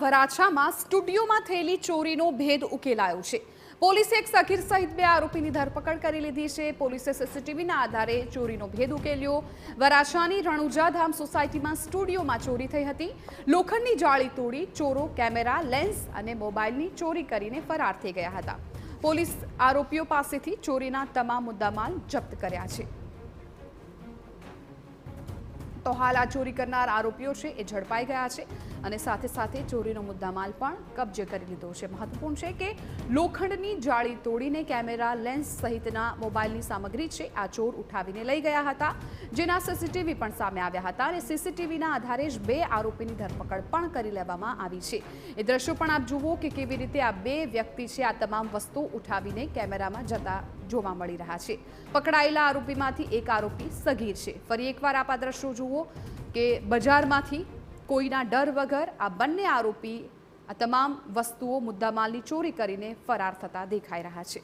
વરાછામાં સ્ટુડિયોમાં થયેલી ચોરીનો ભેદ ઉકેલાયો છે। પોલીસે એક સગીર સહિત 2 આરોપીની ધરપકડ કરી લીધી છે। પોલીસે સીસીટીવીના આધારે ચોરીનો ભેદ ઉકેલ્યો। વરાછાની રણુજાધામ સોસાયટીમાં સ્ટુડિયોમાં ચોરી થઈ હતી। લોખંડની જાળી તોડી ચોરો કેમેરા, લેન્સ અને મોબાઈલની ચોરી કરીને ફરાર થઈ ગયા હતા। પોલીસ આરોપીઓ પાસેથી ચોરીના તમામ મુદ્દામાલ જપ્ત કર્યા છે। તો હાલ આ ચોરી કરનાર આરોપીઓ છે એ ઝડપાઈ ગયા છે અને સાથે સાથે ચોરીનો મુદ્દામાલ પણ કબજે કરી લીધો છે। મહત્વપૂર્ણ છે કે લોખંડની જાળી તોડીને કેમેરા, લેન્સ સહિતના મોબાઈલની સામગ્રી છે આ ચોર ઉઠાવીને લઈ ગયા હતા, જેના સીસીટીવી પણ સામે આવ્યા હતા અને સીસીટીવીના આધારે જ 2 આરોપીની ધરપકડ પણ કરી લેવામાં આવી છે। એ દ્રશ્યો પણ આપ જુઓ કે કેવી રીતે આ 2 વ્યક્તિ છે આ તમામ વસ્તુ ઉઠાવીને કેમેરામાં જતા જોવા મળી રહ્યા છે। પકડાયેલા આરોપીમાંથી એક આરોપી સગીર છે। ફરી એકવાર આપ આ દ્રશ્યો જુઓ કે બજારમાંથી કોઈના ડર વગર આ બંને આરોપી આ તમામ વસ્તુઓ મુદ્દામાલની ચોરી કરીને ફરાર થતા દેખાઈ રહ્યા છે।